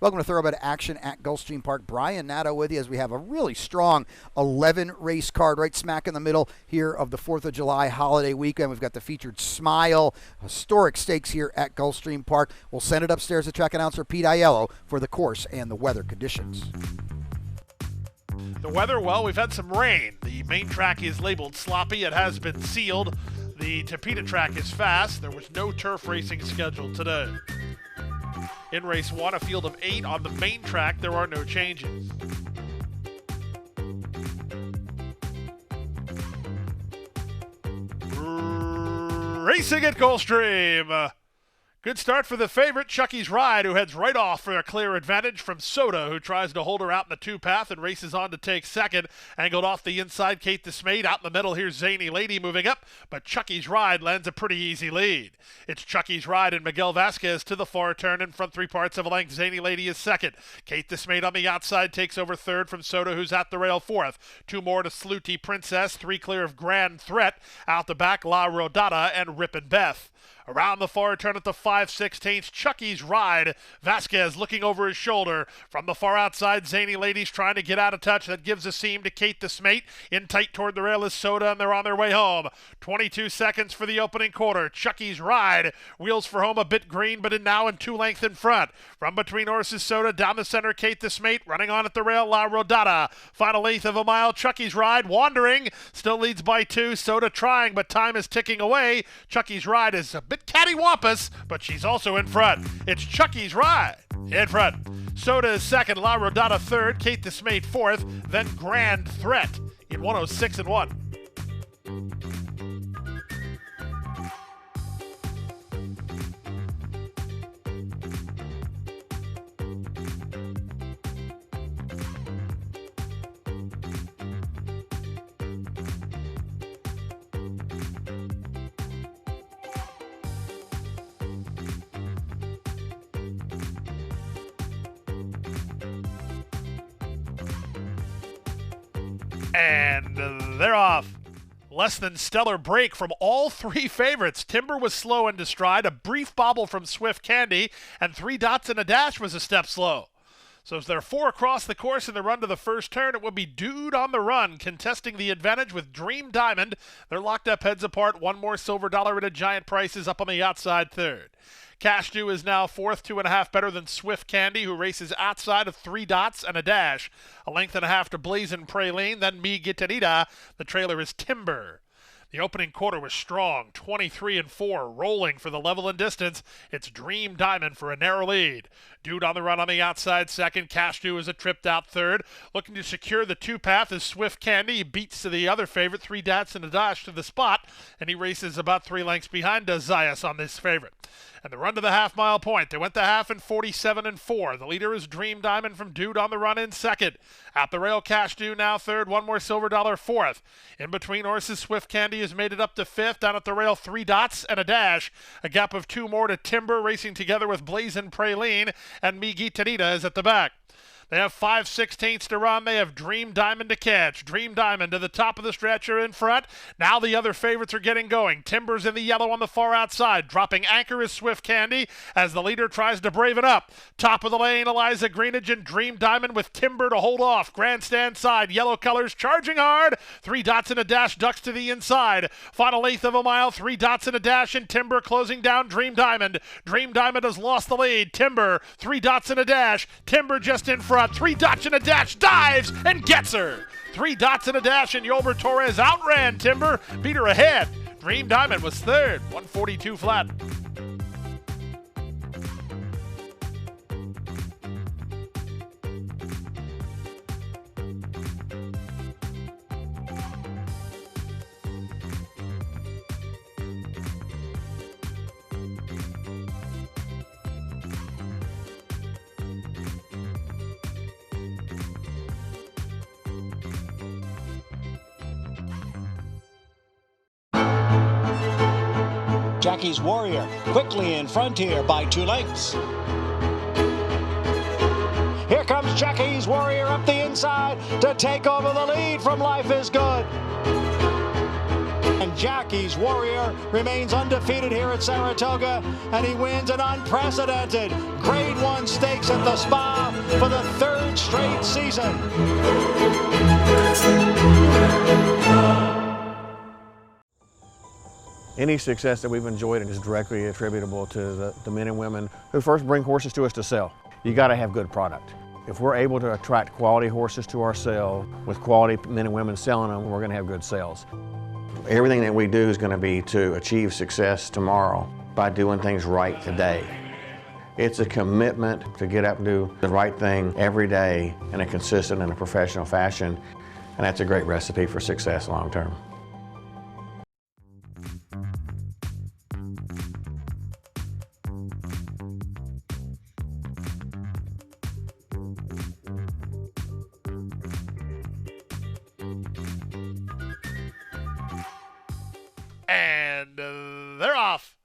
Welcome to Thoroughbred Action at Gulfstream Park. Brian Nato with you as we have a really strong 11 race card right smack in the middle here of the 4th of July holiday weekend. We've got the featured Smile, historic stakes here at Gulfstream Park. We'll send it upstairs to track announcer Pete Aiello for the course and the weather conditions. The weather, well, we've had some rain. The main track is labeled sloppy. It has been sealed. The Tapeta track is fast. There was no turf racing scheduled today. In race 1, a field of 8 on the main track. There are no changes. Racing at Gulfstream. Good start for the favorite, Chuckys Ride, who heads right off for a clear advantage from Soda, who tries to hold her out in the two-path and races on to take second. Angled off the inside, Kate Dismayed. Out in the middle, here's Zany Lady moving up, but Chuckys Ride lands a pretty easy lead. It's Chuckys Ride and Miguel Vasquez to the far turn in front 3/4 of a length. Zany Lady is second. Kate Dismayed on the outside takes over third from Soda, who's at the rail fourth. 2 more to Sluty Princess, 3 clear of Grand Threat. Out the back, La Rodada and Rippin' Beth. Around the far turn at the 5/16, Chuckys Ride. Vasquez looking over his shoulder. From the far outside, Zany Lady's trying to get out of touch. That gives a seam to Kate Dismayed. In tight toward the rail is Soda, and they're on their way home. 22 seconds for the opening quarter. Chuckys Ride wheels for home a bit green, but now in 2 lengths in front. From between horses, Soda. Down the center, Kate Dismayed. Running on at the rail, La Rodada. Final 1/8 of a mile, Chuckys Ride wandering. Still leads by 2. Soda trying, but time is ticking away. Chuckys Ride is a bit cattywampus, but she's also in front. It's Chuckys Ride in front. Soda is second, La Rodada third, Kate Dismayed fourth, then Grand Threat in 106-1. And they're off. Less than stellar break from all 3 favorites. Timber was slow into stride, a brief bobble from Swift Candy, and 3 dots and a dash was a step slow. So as there are 4 across the course in the run to the first turn, it will be Dude on the run, contesting the advantage with Dream Diamond. They're locked up heads apart. 1 more silver dollar at a giant price is up on the outside third. Cash Due is now fourth, 2.5 better than Swift Candy, who races outside of 3 dots and a dash. 1.5 to Blazin' Praline, then Mi Gitanita. The trailer is Timber. The opening quarter was strong, 23-4, rolling for the level and distance. It's Dream Diamond for a narrow lead. Dude on the run on the outside second. Cash Due is a tripped out third. Looking to secure the 2-path is Swift Candy. He beats to the other favorite, 3 dots and a dash to the spot, and he races about 3 lengths behind Zayas on this favorite. And the run to the half-mile point. They went the half in 47-4. The leader is Dream Diamond from Dude on the run in second. At the rail, Cash Due now third. 1 more silver dollar fourth. In between horses, Swift Candy has made it up to fifth. Down at the rail, 3 dots and a dash. A gap of 2 more to Timber, racing together with Blazin' Praline, and Mi Gitanita is at the back. They have 5/16 to run. They have Dream Diamond to catch. Dream Diamond to the top of the stretcher in front. Now the other favorites are getting going. Timber's in the yellow on the far outside. Dropping anchor is Swift Candy as the leader tries to brave it up. Top of the lane, Eliza Greenidge and Dream Diamond with Timber to hold off. Grandstand side, yellow colors charging hard. 3 dots and a dash, ducks to the inside. Final 1/8 of a mile, 3 dots and a dash, and Timber closing down Dream Diamond. Dream Diamond has lost the lead. Timber, 3 dots and a dash. Timber just in front. 3 dots and a dash, dives and gets her. 3 dots and a dash, and Yolber Torres outran Timber, beat her ahead. Dream Diamond was third, 142 flat. Chuckys Warrior quickly in front here by 2 lengths. Here comes Chuckys Warrior up the inside to take over the lead from Life is Good. And Chuckys Warrior remains undefeated here at Saratoga, and he wins an unprecedented Grade 1 stakes at the Spa for the third straight season. Any success that we've enjoyed is directly attributable to the men and women who first bring horses to us to sell. You got to have good product. If we're able to attract quality horses to our sale with quality men and women selling them, we're going to have good sales. Everything that we do is going to be to achieve success tomorrow by doing things right today. It's a commitment to get up and do the right thing every day in a consistent and a professional fashion, and that's a great recipe for success long term. And they're off.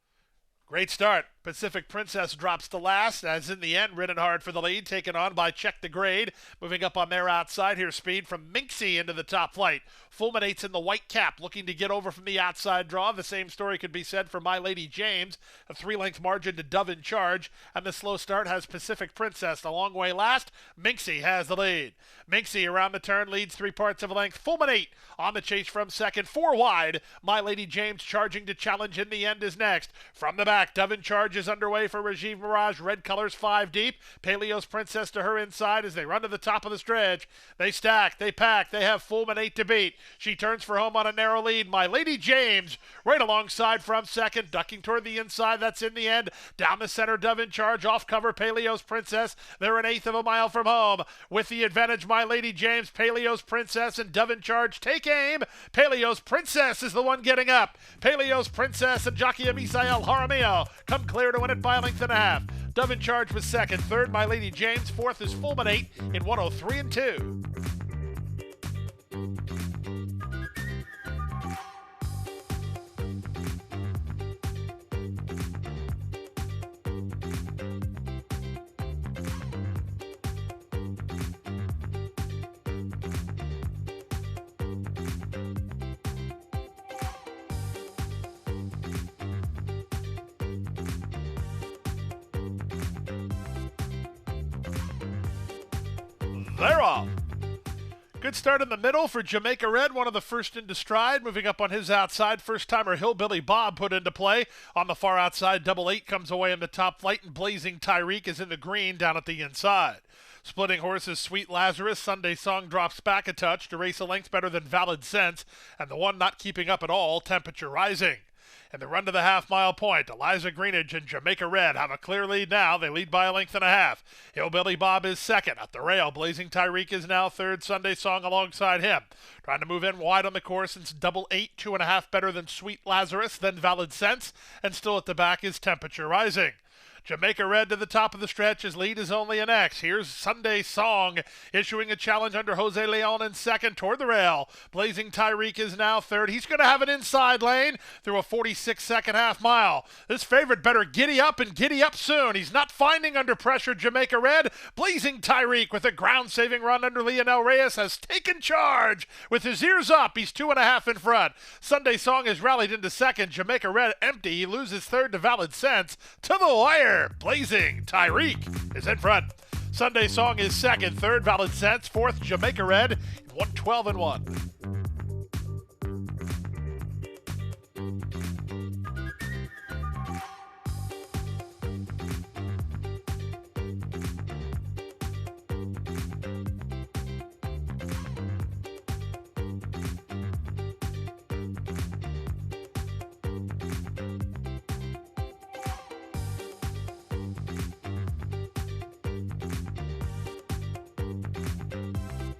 Great start. Pacific Princess drops to last, as in the end, ridden hard for the lead, taken on by Check the Grade. Moving up on their outside, here's speed from Minxie into the top flight. Fulminates in the white cap, looking to get over from the outside draw. The same story could be said for My Lady James. A 3-length margin to Dove in Charge, and the slow start has Pacific Princess. A long way last, Minxie has the lead. Minxie around the turn leads 3/4 of a length. Fulminate on the chase from second, 4 wide. My Lady James charging to challenge in the end is next. From the back, Dove in Charge is underway for Rajiv Mirage. Red colors 5 deep. Paleo's Princess to her inside as they run to the top of the stretch. They stack, they pack, they have Fulminate to beat. She turns for home on a narrow lead. My Lady James right alongside from second, ducking toward the inside. That's in the end. Down the center, Dove in Charge. Off cover, Paleo's Princess. They're 1/8 of a mile from home. With the advantage, My Lady James, Paleo's Princess, and Dove in Charge take aim. Paleo's Princess is the one getting up. Paleo's Princess and jockey Misael Jaramillo come clear to win it by a length and a half. Dove in Charge was second. Third, My Lady James. Fourth is Fulminate in 103 and 2. They're off. Good start in the middle for Jamaica Red, one of the first into stride. Moving up on his outside, first-timer Hillbilly Bob put into play. On the far outside, Double 8 comes away in the top flight, and Blazing Tyreek is in the green down at the inside. Splitting horses, Sweet Lazarus, Sunday Song drops back a touch to race a length better than Valid Sense, and the one not keeping up at all, Temperature Rising. And the run to the half-mile point, Eliza Greenidge and Jamaica Red have a clear lead now. They lead by a length and a half. Hillbilly Bob is second. At the rail, Blazing Tyreek is now third. Sunday Song alongside him. Trying to move in wide on the course, it's Double 8, 2.5 better than Sweet Lazarus, then Valid Sense, and still at the back is Temperature Rising. Jamaica Red to the top of the stretch. His lead is only an X. Here's Sunday Song issuing a challenge under Jose Leon in second toward the rail. Blazing Tyreek is now third. He's going to have an inside lane through a 46-second half mile. This favorite better giddy up and giddy up soon. He's not finding under pressure Jamaica Red. Blazing Tyreek with a ground-saving run under Leonel Reyes has taken charge. With his ears up, he's 2.5 in front. Sunday Song has rallied into second. Jamaica Red empty. He loses third to Valid Sense. To the wire. Blazing Tyreek is in front. Sunday Song is second. Third, Valid Sense. Fourth, Jamaica Red. 112 and 1.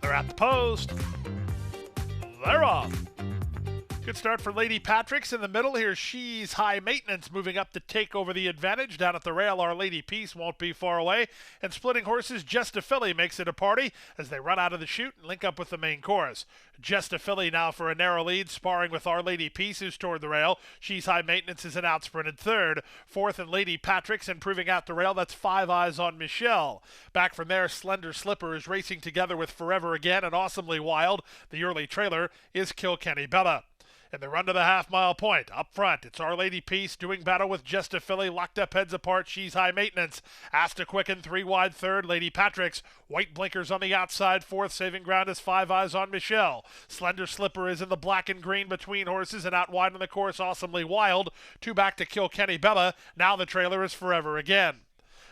They're at the post. They're off. Good start for Lady Patrick's in the middle. Here She's High Maintenance moving up to take over the advantage. Down at the rail, Our Lady Peace won't be far away. And Splitting Horses, Just a Filly makes it a party as they run out of the chute and link up with the main chorus. Just a Filly now for a narrow lead, sparring with Our Lady Peace, who's toward the rail. She's High Maintenance is an outsprinted third. Fourth and Lady Patrick's improving out the rail. That's Five Eyes on Michelle. Back from there, Slender Slipper is racing together with Forever Again and Awesomely Wild. The early trailer is Kilkenny Bella. In the run to the half-mile point, up front, it's Our Lady Peace doing battle with Just a Filly, locked up heads apart. She's high maintenance. Asked to quicken, 3 wide third. Lady Patrick's white blinkers on the outside, fourth. Saving ground is Five Eyes on Michelle. Slender Slipper is in the black and green between horses and out wide on the course. Awesomely Wild, 2 back to Kilkenny Bella. Now the trailer is Forever Again.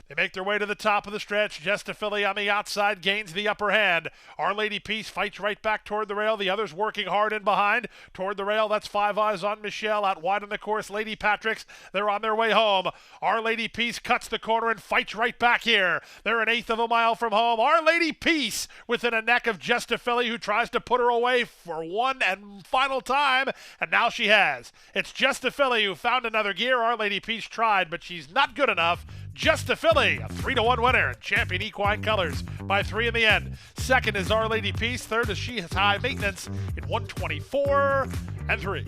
They make their way to the top of the stretch. Just a Filly on the outside gains the upper hand. Our Lady Peace fights right back toward the rail. The others working hard in behind. Toward the rail, that's Five Eyes on Michelle. Out wide on the course, Lady Patrick's. They're on their way home. Our Lady Peace cuts the corner and fights right back here. They're an eighth of a mile from home. Our Lady Peace within a neck of Just a Filly, who tries to put her away for one and final time. And now she has. It's Just a Filly who found another gear. Our Lady Peace tried, but she's not good enough. Just a Filly, a 3-1 winner in champion equine colors by 3 in the end. Second is Our Lady Peace. Third is She Has High Maintenance in 124 and 3.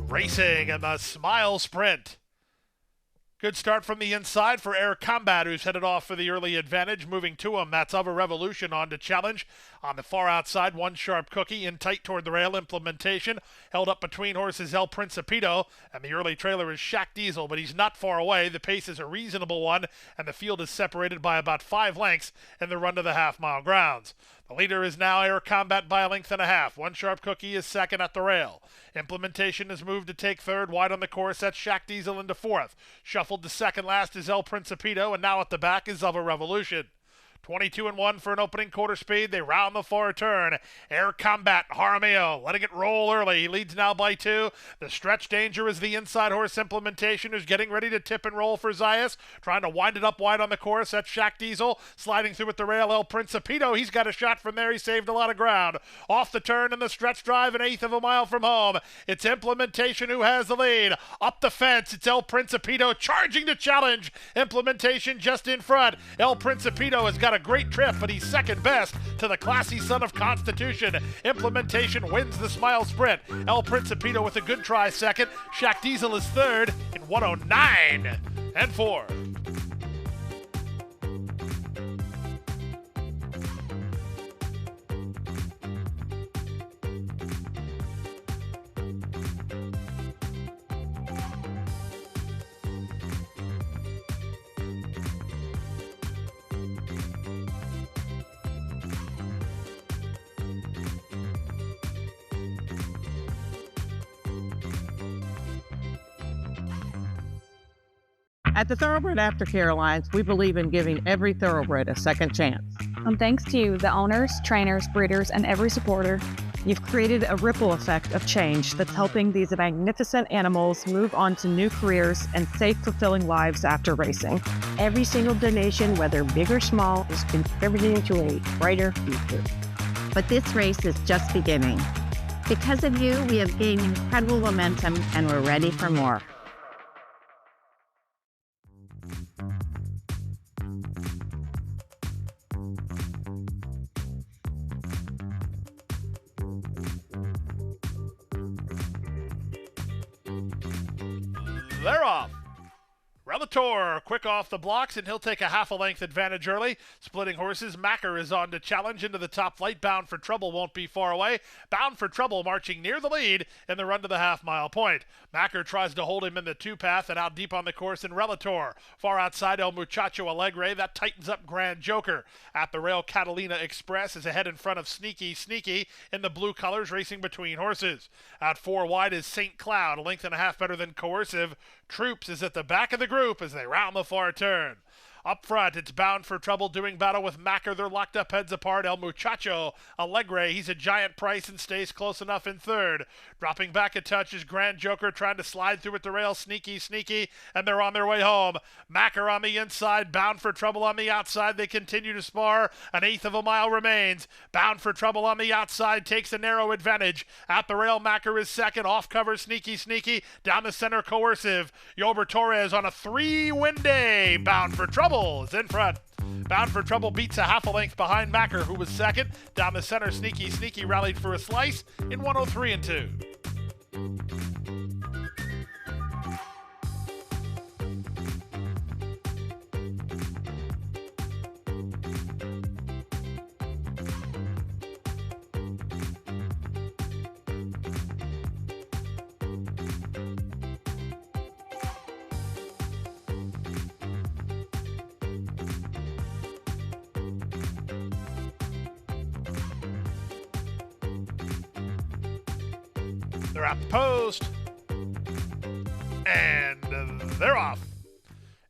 Racing in the Smile Sprint. Good start from the inside for Air Combat, who's headed off for the early advantage. Moving to him, that's Of a Revolution on to challenge. On the far outside, One Sharp Cookie in tight toward the rail. Implementation held up between horses El Principito, and the early trailer is Shack Diesel, but he's not far away. The pace is a reasonable one, and the field is separated by about 5 lengths in the run to the half-mile grounds. The leader is now Air Combat by a length and a half. One Sharp Cookie is second at the rail. Implementation is moved to take third. Wide on the course, that's Shack Diesel into fourth. Shuffled to second last is El Principito, and now at the back is Of a Revolution. 22-1 for an opening quarter speed. They round the far turn. Air Combat, Jaramillo, letting it roll early. He leads now by 2. The stretch danger is the inside horse Implementation, who's getting ready to tip and roll for Zayas. Trying to wind it up wide on the course. That's Shack Diesel. Sliding through at the rail, El Principito. He's got a shot from there. He saved a lot of ground. Off the turn in the stretch drive, an eighth of a mile from home. It's Implementation who has the lead. Up the fence, it's El Principito charging to challenge. Implementation just in front. El Principito has got a great trip, but he's second best to the classy son of Constitution. Implementation wins the Smile Sprint. El Principito with a good try second. Shack Diesel is third in 109 and 4. At the Thoroughbred Aftercare Alliance, we believe in giving every thoroughbred a second chance. And thanks to you, the owners, trainers, breeders, and every supporter, you've created a ripple effect of change that's helping these magnificent animals move on to new careers and safe, fulfilling lives after racing. Every single donation, whether big or small, is contributing to a brighter future. But this race is just beginning. Because of you, we have gained incredible momentum and we're ready for more. They're off. Relator, quick off the blocks, and he'll take a half a length advantage early. Splitting horses, Macker is on to challenge into the top flight. Bound for Trouble won't be far away. Bound for Trouble marching near the lead in the run to the half-mile point. Macker tries to hold him in the 2-path and out deep on the course in Relator. Far outside El Muchacho Alegre, that tightens up Grand Joker. At the rail, Catalina Express is ahead in front of Sneaky Sneaky in the blue colors, racing between horses. Out 4 wide is St. Cloud, a length and a half better than Coercive. Troops is at the back of the group as they round the far turn. Up front, it's Bound for Trouble doing battle with Macker. They're locked up heads apart. El Muchacho Alegre, he's a giant price and stays close enough in third. Dropping back a touch is Grand Joker trying to slide through at the rail. Sneaky, and they're on their way home. Macker on the inside, Bound for Trouble on the outside. They continue to spar. An eighth of a mile remains. Bound for Trouble on the outside takes a narrow advantage. At the rail, Macker is second. Off cover, Sneaky. Down the center, Coercive. Yober Torres on a 3-win day. Bound for Trouble is in front. Bound for Trouble beats a half a length behind Macker, who was second. Down the center, Sneaky rallied for a slice in 103 and 2. They're at the post, and they're off.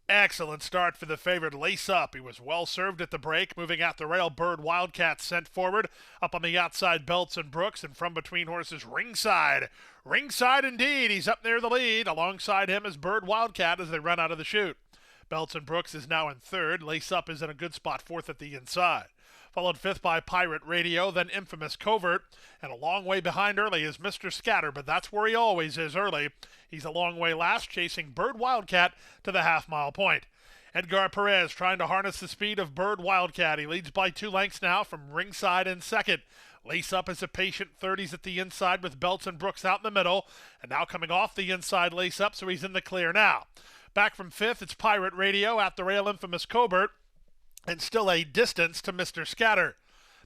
Excellent start for the favorite Lace Up. He was well served at the break, moving at the rail. Bird Wildcat sent forward. Up on the outside, Belts and Brooks, and from between horses, Ringside. Ringside indeed. He's up near the lead. Alongside him is Bird Wildcat as they run out of the chute. Belts and Brooks is now in third. Lace Up is in a good spot fourth at the inside. Followed fifth by Pirate Radio, then Infamous Covert, and a long way behind early is Mr. Scatter, but that's where he always is early. He's a long way last, chasing Bird Wildcat to the half-mile point. Edgar Perez trying to harness the speed of Bird Wildcat. He leads by 2 lengths now from Ringside in second. Lace Up is a patient 30s at the inside with Belts and Brooks out in the middle, and now coming off the inside Lace Up, so he's in the clear now. Back from fifth, it's Pirate Radio, at the rail, Infamous Covert, and still a distance to Mr. Scatter.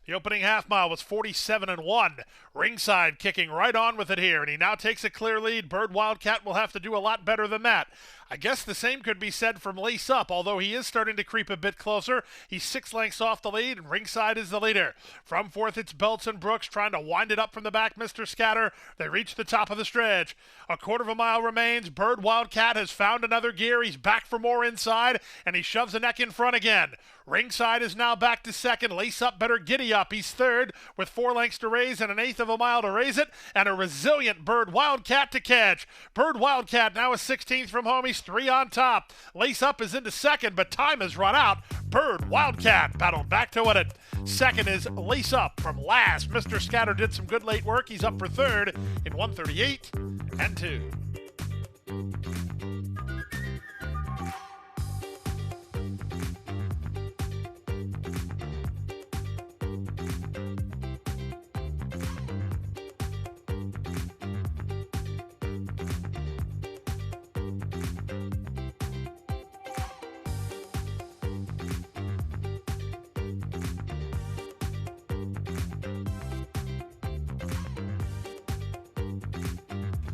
The opening half mile was 47-1. Ringside kicking right on with it here, and he now takes a clear lead. Bird Wildcat will have to do a lot better than that. I guess the same could be said from Lace Up, although he is starting to creep a bit closer. He's 6 lengths off the lead, and Ringside is the leader. From fourth, it's Belts and Brooks trying to wind it up from the back, Mr. Scatter. They reach the top of the stretch. A quarter of a mile remains. Bird Wildcat has found another gear. He's back for more inside, and he shoves the neck in front again. Ringside is now back to second. Lace Up better giddy up. He's third with 4 lengths to raise and an eighth of a mile to raise it, and a resilient Bird Wildcat to catch. Bird Wildcat now is 16th from home. He's 3 on top. Lace Up is into second, but time has run out. Bird Wildcat battled back to win it. Second is Lace Up from last. Mr. Scatter did some good late work. He's up for third in 138 and 2.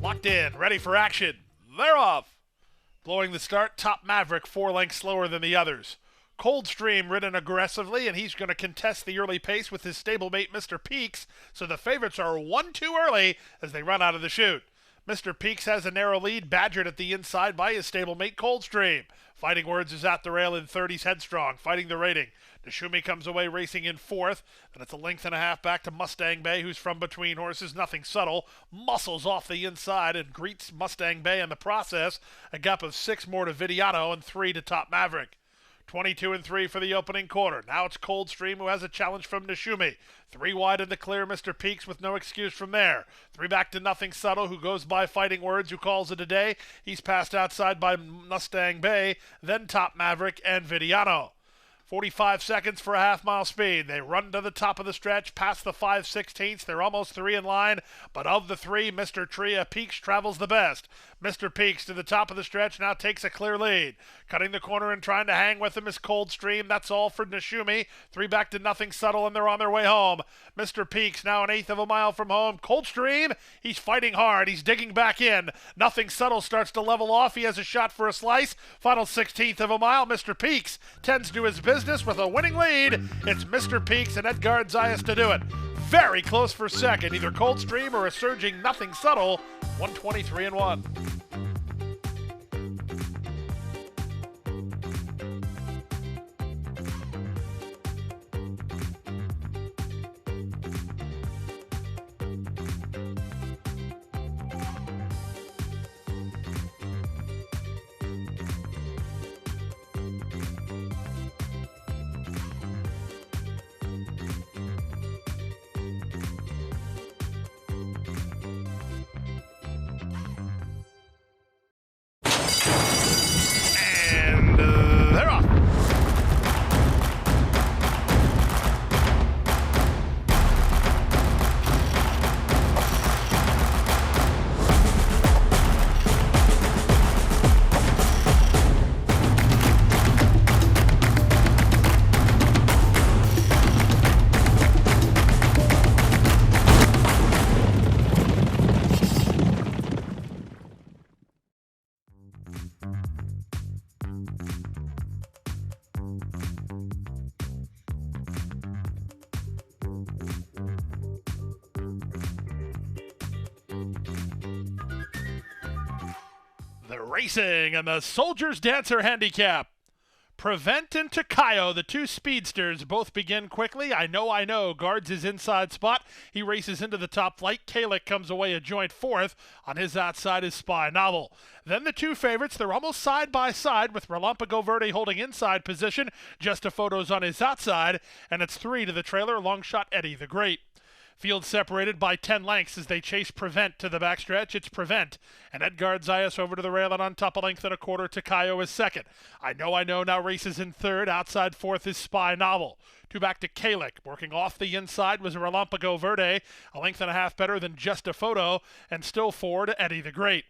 Locked in, ready for action. They're off. Blowing the start, Top Maverick 4 lengths slower than the others. Coldstream ridden aggressively, and he's going to contest the early pace with his stablemate Mr. Peaks, so the favorites are 1 too early as they run out of the chute. Mr. Peaks has a narrow lead, badgered at the inside by his stablemate Coldstream. Fighting Words is at the rail in 30s headstrong, fighting the rating. Nishumi comes away racing in fourth, and it's a length and a half back to Mustang Bay, who's from between horses, nothing subtle, muscles off the inside and greets Mustang Bay in the process. A gap of 6 more to Vidiano and 3 to Top Maverick. 22 and 3 for the opening quarter. Now it's Coldstream who has a challenge from Nishumi. 3 wide in the clear, Mr. Peaks with no excuse from there. 3 back to Nothing Subtle, who goes by Fighting Words, who calls it a day. He's passed outside by Mustang Bay, then Top Maverick and Vidiano. 45 seconds for a half-mile speed. They run to the top of the stretch, past the 5/16. They're almost 3 in line, but of the 3, Mr. Tria Peaks travels the best. Mr. Peaks to the top of the stretch now takes a clear lead. Cutting the corner and trying to hang with him is Coldstream. That's all for Nishumi. 3 back to Nothing Subtle, and they're on their way home. Mr. Peaks now an eighth of a mile from home. Coldstream, he's fighting hard. He's digging back in. Nothing Subtle starts to level off. He has a shot for a slice. Final 16th of a mile. Mr. Peaks tends to his business with a winning lead. It's Mr. Peaks and Edgar Zayas to do it. Very close for second. Either Coldstream or a surging Nothing Subtle. 123 and 1. They're racing, and the Soldier's Dancer Handicap. Prevent and Chuckys, the two speedsters, both begin quickly. I know, guards his inside spot. He races into the top flight. Kalik comes away a joint fourth. On his outside is Spy Novel. Then the two favorites, they're almost side by side with Relampico Verde holding inside position. Just a Photo's on his outside, and it's 3 to the trailer, Longshot Eddie the Great. Field separated by 10 lengths as they chase Prevent to the backstretch. It's Prevent. And Edgard Zayas over to the rail and on top a length and a quarter. Chuckys is second. I know now races in third. Outside fourth is Spy Novel. 2 back to Kalik. Working off the inside was Relampico Verde. A length and a half better than Just a Photo. And still 4 to Eddie the Great.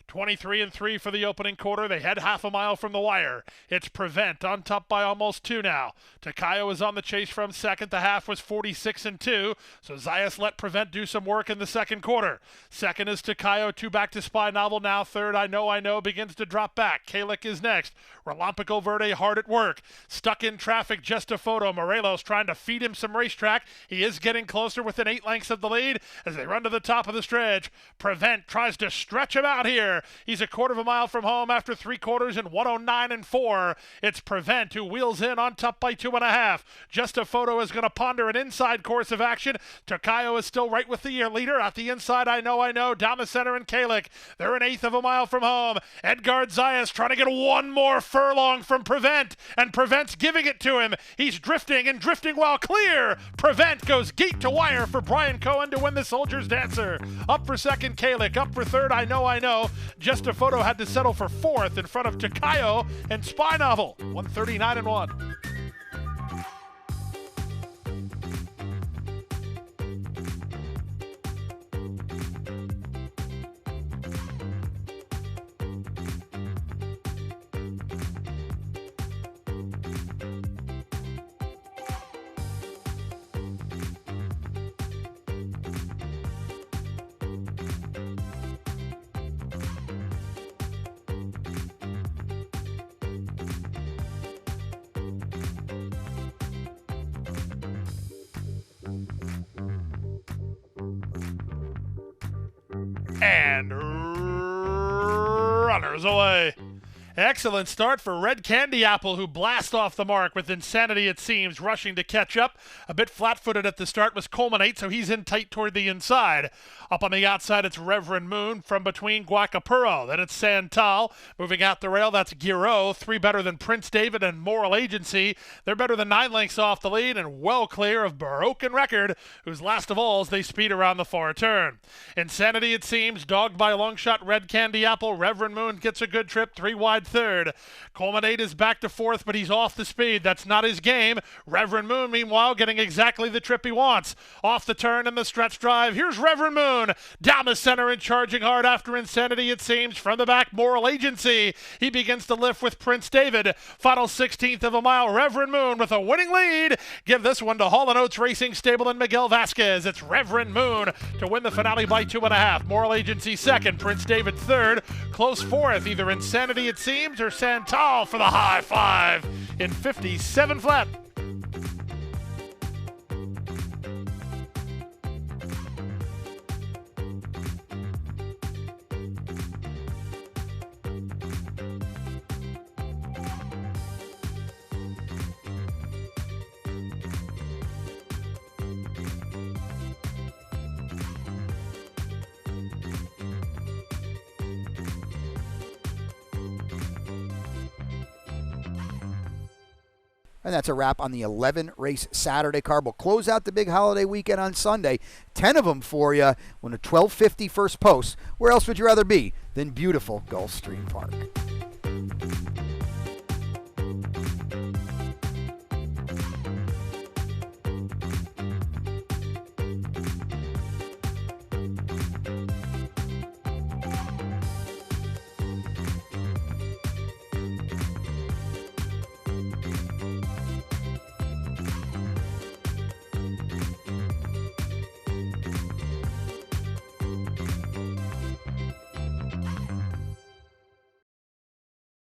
23-3 for the opening quarter. They head half a mile from the wire. It's Prevent on top by almost 2 now. Chuckys is on the chase from second. The half was 46-2. So Zayas let Prevent do some work in the second quarter. Second is Chuckys. 2 back to Spy Novel now. Third, I know, begins to drop back. Kalik is next. Relampico Verde hard at work. Stuck in traffic, Just a Photo. Morelos trying to feed him some racetrack. He is getting closer within 8 lengths of the lead as they run to the top of the stretch. Prevent tries to stretch him out here. He's a quarter of a mile from home after 3 quarters in 109-4. It's Prevent who wheels in on top by 2.5. Just a Photo is going to ponder an inside course of action. Chuckys is still right with the leader. At the inside, I know, down the center and Kalik. They're an 1/8 of a mile from home. Edgard Zayas trying to get 1 more furlong from Prevent, and Prevent's giving it to him. He's drifting while clear. Prevent goes gate to wire for Brian Cohen to win the Soldier's Dancer. Up for second, Kalik. Up for third, I know. Just a Photo had to settle for fourth in front of Chuckys and Spy Novel. 139-1. And runners away. Excellent start for Red Candy Apple, who blast off the mark with Insanity It Seems, rushing to catch up. A bit flat-footed at the start was Culminate, so he's in tight toward the inside. Up on the outside, it's Reverend Moon from between Guacapuro. Then it's Santal. Moving out the rail, that's Giro. 3 better than Prince David and Moral Agency. They're better than 9 lengths off the lead and well clear of Broken Record, who's last of all as they speed around the far turn. Insanity It Seems, dogged by Longshot Red Candy Apple. Reverend Moon gets a good trip, 3 wide third. Culminate is back to fourth, but he's off the speed. That's not his game. Reverend Moon, meanwhile, getting exactly the trip he wants. Off the turn in the stretch drive. Here's Reverend Moon. Down the center and charging hard after Insanity It Seems. From the back, Moral Agency. He begins to lift with Prince David. Final 16th of a mile. Reverend Moon with a winning lead. Give this one to Hall & Oates Racing Stable and Miguel Vasquez. It's Reverend Moon to win the finale by 2.5. Moral Agency second. Prince David third. Close fourth. Either Insanity It Seems or Santal for the high five in 57 flat. And that's a wrap on the 11-race Saturday card. We'll close out the big holiday weekend on Sunday. 10 of them for you when a 12:50 first post. Where else would you rather be than beautiful Gulfstream Park?